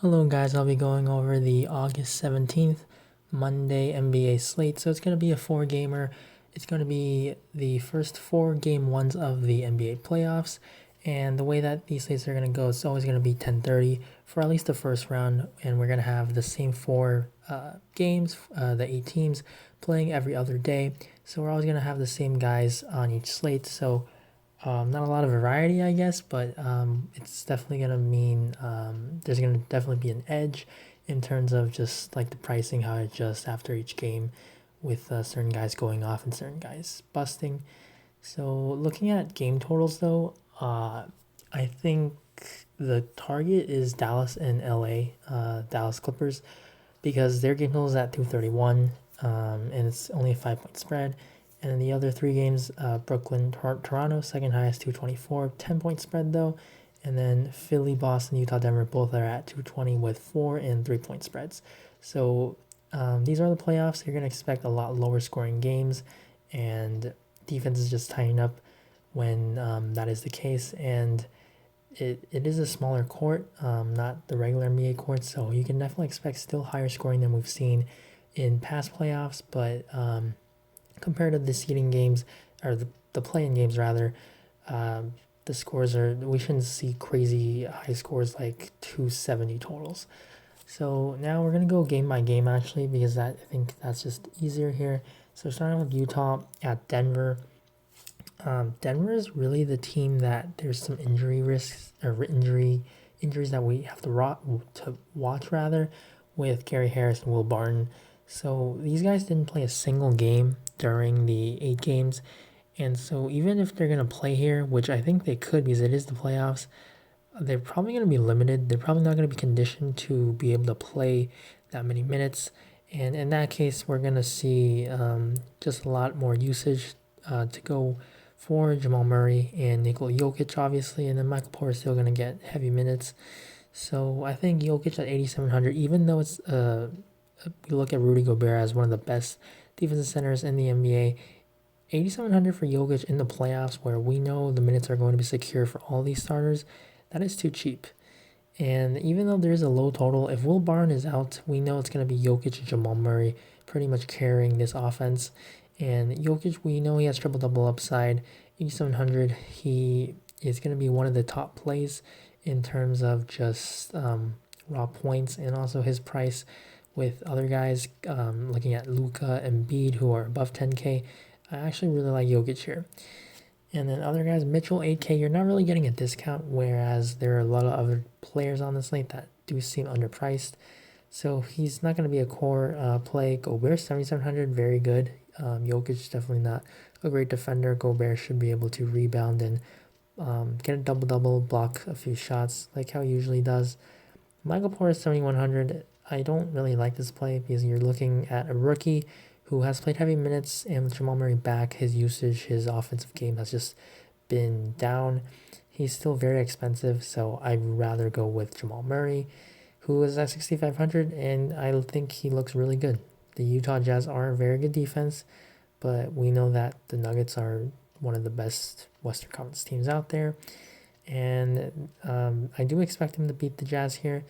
Hello guys, I'll be going over the August 17th Monday NBA slate. So it's going to be a four-gamer. It's going to be the first four game ones of the NBA playoffs. And the way that these slates are going to go, it's always going to be 10:30 for at least the first round. And we're going to have the same four games, the 8 teams, playing every other day. So we're always going to have the same guys on each slate. So not a lot of variety, I guess, but it's definitely going to mean there's going to definitely be an edge in terms of just like the pricing, how it adjusts after each game with certain guys going off and certain guys busting. So looking at game totals though, I think the target is Dallas and LA, Dallas Clippers, because their game total is at 231 and it's only a 5 point spread. And then the other three games, Brooklyn, Toronto, second highest, 224, 10 point spread though. And then Philly, Boston, Utah, Denver, both are at 220 with 4 and 3 point spreads. So these are the playoffs. You're going to expect a lot lower scoring games, and defense is just tying up when that is the case. And it is a smaller court, not the regular NBA court. So you can definitely expect still higher scoring than we've seen in past playoffs. But compared to the seeding games, or the play-in games rather, the scores we shouldn't see crazy high scores like 270 totals. So now we're going to go game by game actually, because I think that's just easier here. So starting with Utah at Denver. Denver is really the team that there's some injury risks or injuries that we have to watch rather, with Gary Harris and Will Barton. So these guys didn't play a single game during the 8 games. And so even if they're going to play here, which I think they could because it is the playoffs, they're probably going to be limited. They're probably not going to be conditioned to be able to play that many minutes. And in that case, we're going to see just a lot more usage to go for Jamal Murray and Nikola Jokic, obviously. And then Michael Porter is still going to get heavy minutes. So I think Jokic at 8,700, even though it's we look at Rudy Gobert as one of the best defensive centers in the NBA, 8,700 for Jokic in the playoffs, where we know the minutes are going to be secure for all these starters, that is too cheap. And even though there's a low total, if Will Barton is out, we know it's going to be Jokic and Jamal Murray pretty much carrying this offense. And Jokic, we know he has triple-double upside. 8,700, he is going to be one of the top plays in terms of just raw points, and also his price with other guys, looking at Luka and Embiid, who are above 10K. I actually really like Jokic here. And then other guys, Mitchell, 8K, you're not really getting a discount, whereas there are a lot of other players on the slate that do seem underpriced. So he's not going to be a core play. Gobert, 7,700, very good. Jokic, definitely not a great defender. Gobert should be able to rebound and get a double-double, block a few shots like how he usually does. Michael Porter, 7,100. I don't really like this play because you're looking at a rookie who has played heavy minutes, and with Jamal Murray back, his usage, his offensive game has just been down. He's still very expensive, so I'd rather go with Jamal Murray, who is at 6,500, and I think he looks really good. The Utah Jazz are a very good defense, but we know that the Nuggets are one of the best Western Conference teams out there, and I do expect him to beat the Jazz here.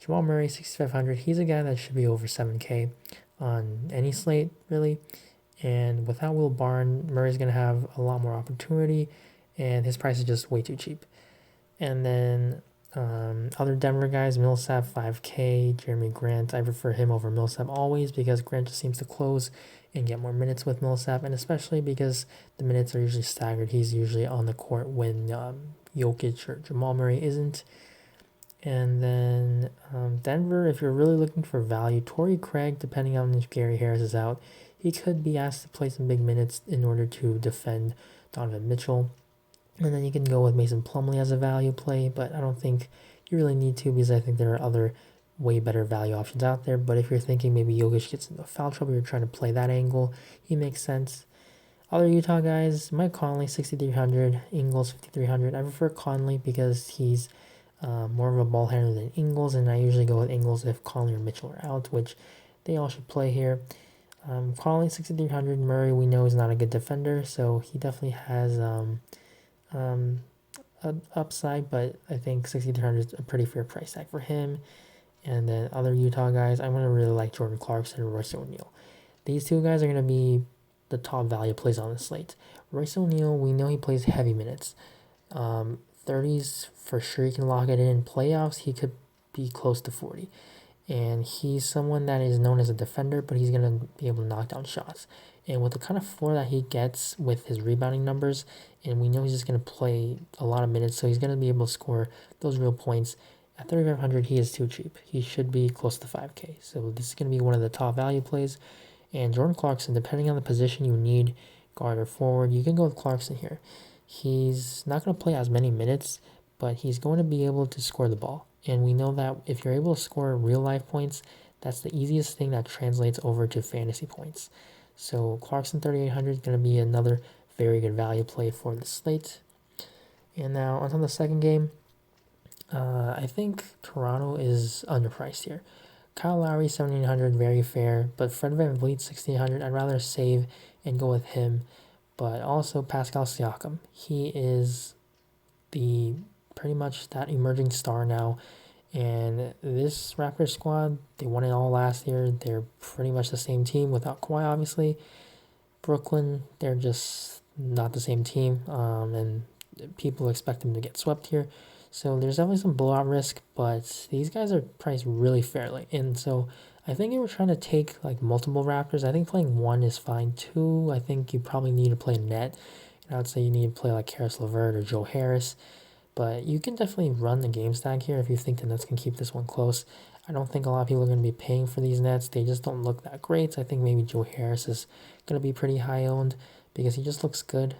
Jamal Murray, 6,500, he's a guy that should be over 7K on any slate, really. And without Will Barton, Murray's going to have a lot more opportunity, and his price is just way too cheap. And then other Denver guys, Millsap, 5K, Jeremy Grant. I prefer him over Millsap always, because Grant just seems to close and get more minutes with Millsap, and especially because the minutes are usually staggered. He's usually on the court when Jokic or Jamal Murray isn't. And then Denver, if you're really looking for value, Torrey Craig, depending on if Gary Harris is out, he could be asked to play some big minutes in order to defend Donovan Mitchell. And then you can go with Mason Plumlee as a value play, but I don't think you really need to, because I think there are other way better value options out there. But if you're thinking maybe Jokic gets into foul trouble, you're trying to play that angle, he makes sense. Other Utah guys, Mike Conley, 6,300, Ingles, 5,300. I prefer Conley because he's more of a ball handler than Ingles, and I usually go with Ingles if Conley or Mitchell are out, which they all should play here. Conley, 6,300. Murray, we know, is not a good defender, so he definitely has an upside, but I think 6,300 is a pretty fair price tag for him. And then other Utah guys, I'm going to really like Jordan Clarkson and Royce O'Neal. These two guys are going to be the top value plays on the slate. Royce O'Neal, we know he plays heavy minutes. 30s for sure, he can lock it in. Playoffs, he could be close to 40. And he's someone that is known as a defender, but he's going to be able to knock down shots. And with the kind of floor that he gets with his rebounding numbers, and we know he's just going to play a lot of minutes, so he's going to be able to score those real points. At 3,500, he is too cheap. He should be close to 5K. So this is going to be one of the top value plays. And Jordan Clarkson, depending on the position you need, guard or forward, you can go with Clarkson here. He's not going to play as many minutes, but he's going to be able to score the ball. And we know that if you're able to score real life points, that's the easiest thing that translates over to fantasy points. So Clarkson 3,800 is going to be another very good value play for the slate. And now onto the second game. I think Toronto is underpriced here. Kyle Lowry 7,800, very fair, but Fred VanVleet 1,600, I'd rather save and go with him. But also Pascal Siakam, he is the pretty much that emerging star now. And this Raptors squad, they won it all last year. They're pretty much the same team without Kawhi, obviously. Brooklyn, they're just not the same team, and people expect them to get swept here. So there's definitely some blowout risk, but these guys are priced really fairly. And so I think if we're trying to take like multiple Raptors, I think playing one is fine. Two, I think you probably need to play net. And I would say you need to play like Karis LeVert or Joe Harris. But you can definitely run the game stack here if you think the Nets can keep this one close. I don't think a lot of people are going to be paying for these Nets. They just don't look that great. So I think maybe Joe Harris is going to be pretty high owned because he just looks good,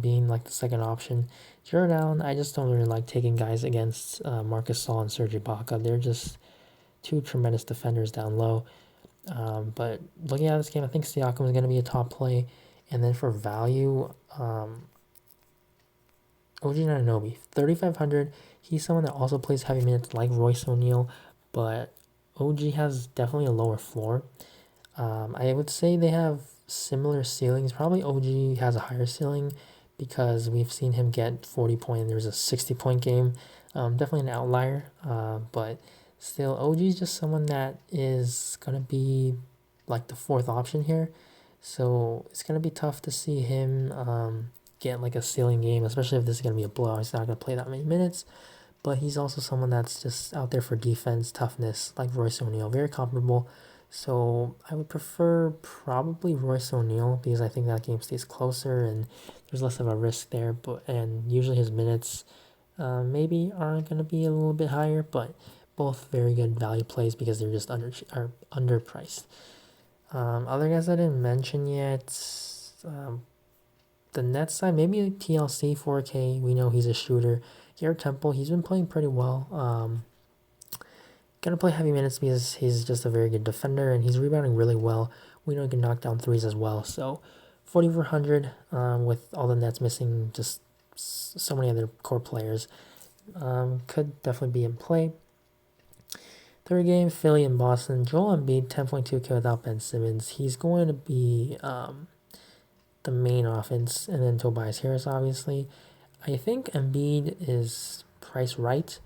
being like the second option. Jared Allen, I just don't really like taking guys against Marcus Gasol and Serge Ibaka. They're just two tremendous defenders down low. But looking at this game, I think Siakam is going to be a top play. And then for value, OG Anunoby, 3,500. He's someone that also plays heavy minutes like Royce O'Neal, but OG has definitely a lower floor. I would say they have similar ceilings. Probably OG has a higher ceiling because we've seen him get 40 points. There's a 60-point game. Definitely an outlier, but still, OG is just someone that is going to be like the fourth option here. So it's going to be tough to see him get like a ceiling game, especially if this is going to be a blowout. He's not going to play that many minutes. But he's also someone that's just out there for defense, toughness, like Royce O'Neal, very comparable. So I would prefer probably Royce O'Neal because I think that game stays closer and there's less of a risk there. And usually his minutes maybe aren't going to be a little bit higher, but both very good value plays because they're just underpriced. Other guys I didn't mention yet. The Nets side, maybe like TLC 4K. We know he's a shooter. Garrett Temple, he's been playing pretty well. Gonna play heavy minutes because he's just a very good defender and he's rebounding really well. We know he can knock down threes as well. So 4,400 with all the Nets missing just so many other core players. Could definitely be in play. Third game, Philly and Boston. Joel Embiid, 10.2K without Ben Simmons. He's going to be the main offense, and then Tobias Harris, obviously. I think Embiid is priced right,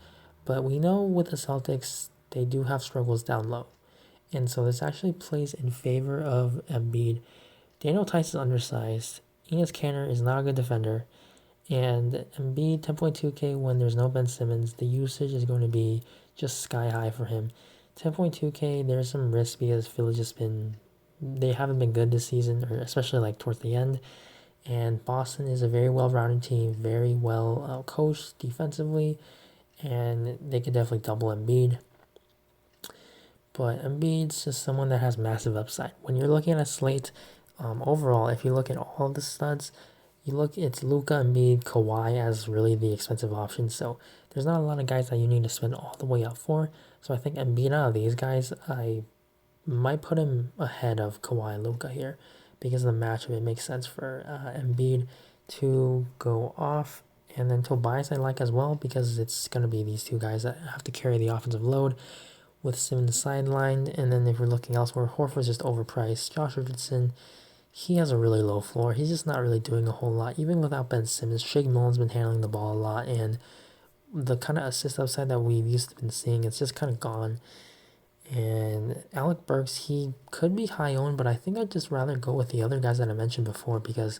but we know with the Celtics, they do have struggles down low. And so this actually plays in favor of Embiid. Daniel Tice is undersized. Enes Kanter is not a good defender. And Embiid, 10.2K when there's no Ben Simmons, the usage is going to be just sky high for him. 10.2K, there's some risk because Philly's just they haven't been good this season, or especially like towards the end. And Boston is a very well-rounded team, very well coached defensively, and they could definitely double Embiid. But Embiid's just someone that has massive upside. When you're looking at a slate, overall, if you look at all of the studs, it's Luka, Embiid, Kawhi as really the expensive options. So there's not a lot of guys that you need to spend all the way up for. So I think Embiid out of these guys, I might put him ahead of Kawhi and Luka here because the matchup, it makes sense for Embiid to go off. And then Tobias I like as well because it's going to be these two guys that have to carry the offensive load with Simmons sidelined. And then if we're looking elsewhere, Horford's just overpriced. Josh Richardson, he has a really low floor. He's just not really doing a whole lot. Even without Ben Simmons, Shake Milton's been handling the ball a lot. And the kind of assist upside that we've used to been seeing, it's just kind of gone. And Alec Burks, he could be high owned, but I think I'd just rather go with the other guys that I mentioned before because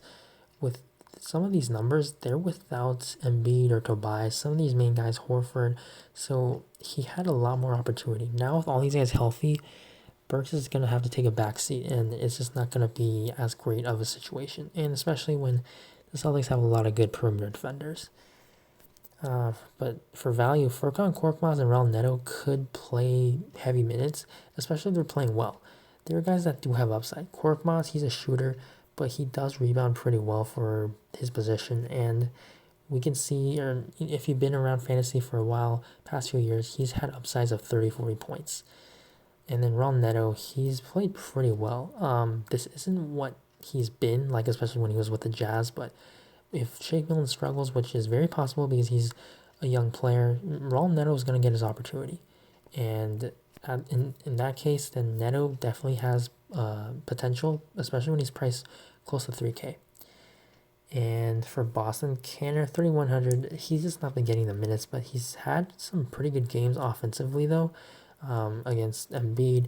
with some of these numbers, they're without Embiid or Tobias, some of these main guys, Horford. So he had a lot more opportunity. Now with all these guys healthy, Burks is going to have to take a backseat, and it's just not going to be as great of a situation. And especially when the Celtics have a lot of good perimeter defenders. But for value, Furkan Korkmaz and Raul Neto could play heavy minutes, especially if they're playing well. There are guys that do have upside. Korkmaz, he's a shooter, but he does rebound pretty well for his position. And we can see, or if you've been around fantasy for a while, past few years, he's had upsides of 30, 40 points. And then Raul Neto, he's played pretty well. This isn't what he's been, like especially when he was with the Jazz, but if Shake Milton struggles, which is very possible because he's a young player, Raul Neto is going to get his opportunity. And in that case, then Neto definitely has potential, especially when he's priced close to 3K. And for Boston, Canner, 3,100, he's just not been getting the minutes, but he's had some pretty good games offensively, though, against Embiid.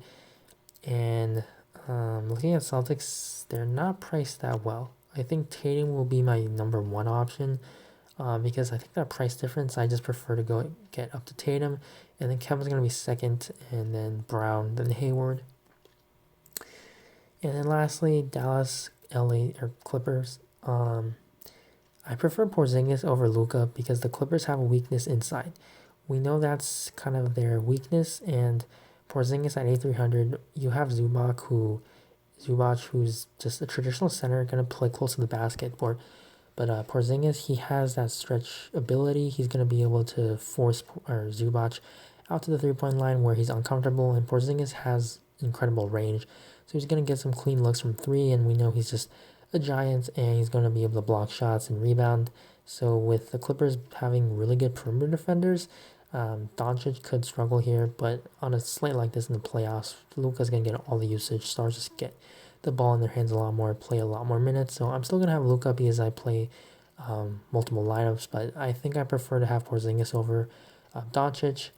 And looking at Celtics, they're not priced that well. I think Tatum will be my number one option because I think that price difference, I just prefer to go get up to Tatum. And then Kevin's going to be second, and then Brown, then Hayward. And then lastly, Dallas, LA, or Clippers. I prefer Porzingis over Luka because the Clippers have a weakness inside. We know that's kind of their weakness, and Porzingis at 8,300, you have Zubac, who's just a traditional center, going to play close to the basket. But Porzingis, he has that stretch ability. He's going to be able to force Zubac out to the three-point line where he's uncomfortable, and Porzingis has incredible range. So he's going to get some clean looks from three, and we know he's just a giant, and he's going to be able to block shots and rebound. So with the Clippers having really good perimeter defenders, Doncic could struggle here, but on a slate like this in the playoffs, Luka's going to get all the usage. Stars just get the ball in their hands a lot more, play a lot more minutes. So I'm still going to have Luka because I play multiple lineups, but I think I prefer to have Porzingis over Doncic.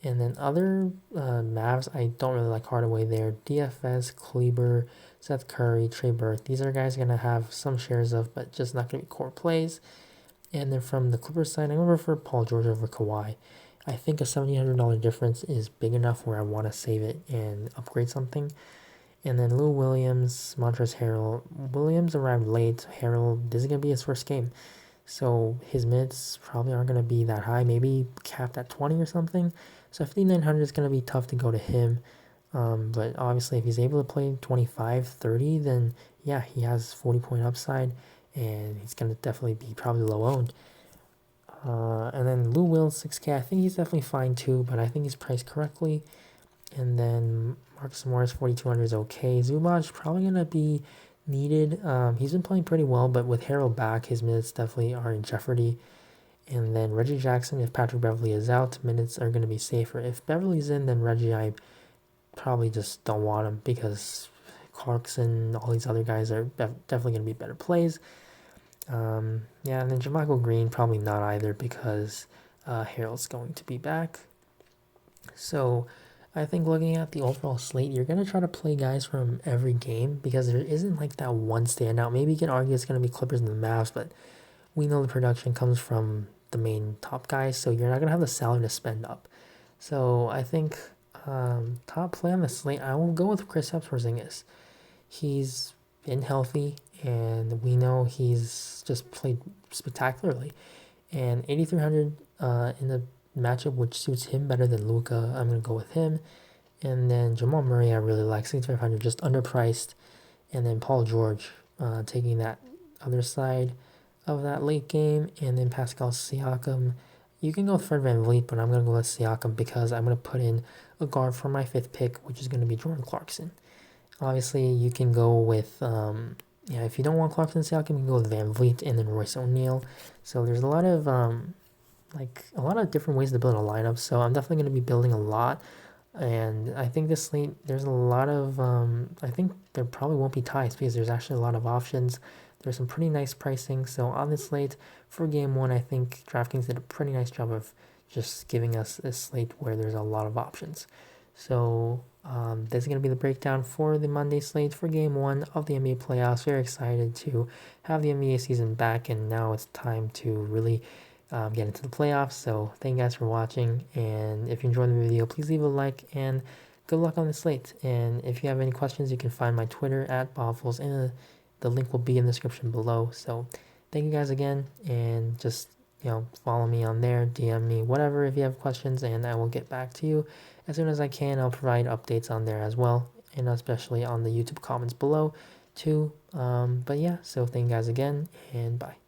And then other Mavs, I don't really like Hardaway there. DFS, Kleber, Seth Curry, Trey Burke. These are guys going to have some shares of, but just not going to be core plays. And then from the Clippers side, I'm going to prefer Paul George over Kawhi. I think a $1,700 difference is big enough where I want to save it and upgrade something. And then Lou Williams, Montrezl Harrell. Williams arrived late. Harrell, this is going to be his first game. So his minutes probably aren't going to be that high, maybe capped at 20 or something. So 5,900 is going to be tough to go to him. But obviously if he's able to play 25, 30, then yeah, he has 40-point upside, and he's going to definitely be probably low owned. And then Lou Will, 6K, I think he's definitely fine too, but I think he's priced correctly. And then Marcus Morris, 4,200 is okay. Zubac probably going to be needed. He's been playing pretty well, but with Harrell back, his minutes definitely are in jeopardy. And then Reggie Jackson, if Patrick Beverley is out, minutes are going to be safer. If Beverley's in, then Reggie, I probably just don't want him because Clarkson, all these other guys are definitely going to be better plays. And then Jermichael Green, probably not either because Harrell's going to be back. So I think looking at the overall slate, you're going to try to play guys from every game because there isn't like that one standout. Maybe you can argue it's going to be Clippers and the Mavs, but we know the production comes from the main top guys, so you're not going to have the salary to spend up. So I think top play on the slate, I will go with Kristaps Porzingis. He's been healthy, and we know he's just played spectacularly. And 8,300 in the matchup, which suits him better than Luka, I'm going to go with him. And then Jamal Murray, I really like, 6,500, just underpriced. And then Paul George taking that other side of that late game. And then Pascal Siakam. You can go with Fred VanVleet, but I'm going to go with Siakam because I'm going to put in a guard for my 5th pick, which is going to be Jordan Clarkson. Obviously, you can go with, if you don't want Clarkson and Siakam, you can go with VanVleet and then Royce O'Neal. So there's a lot of different ways to build a lineup. So I'm definitely going to be building a lot. And I think this slate, there's a lot of, I think there probably won't be ties because there's actually a lot of options. There's some pretty nice pricing. So on this slate, for game one, I think DraftKings did a pretty nice job of just giving us a slate where there's a lot of options. So this is going to be the breakdown for the Monday slate for Game 1 of the NBA playoffs. Very excited to have the NBA season back, and now it's time to really get into the playoffs. So thank you guys for watching, and if you enjoyed the video, please leave a like, and good luck on the slate. And if you have any questions, you can find my Twitter at Boffles, and the link will be in the description below. So thank you guys again, and just follow me on there, DM me, whatever, if you have questions, and I will get back to you as soon as I can. I'll provide updates on there as well, and especially on the YouTube comments below too. But yeah, so thank you guys again, and bye.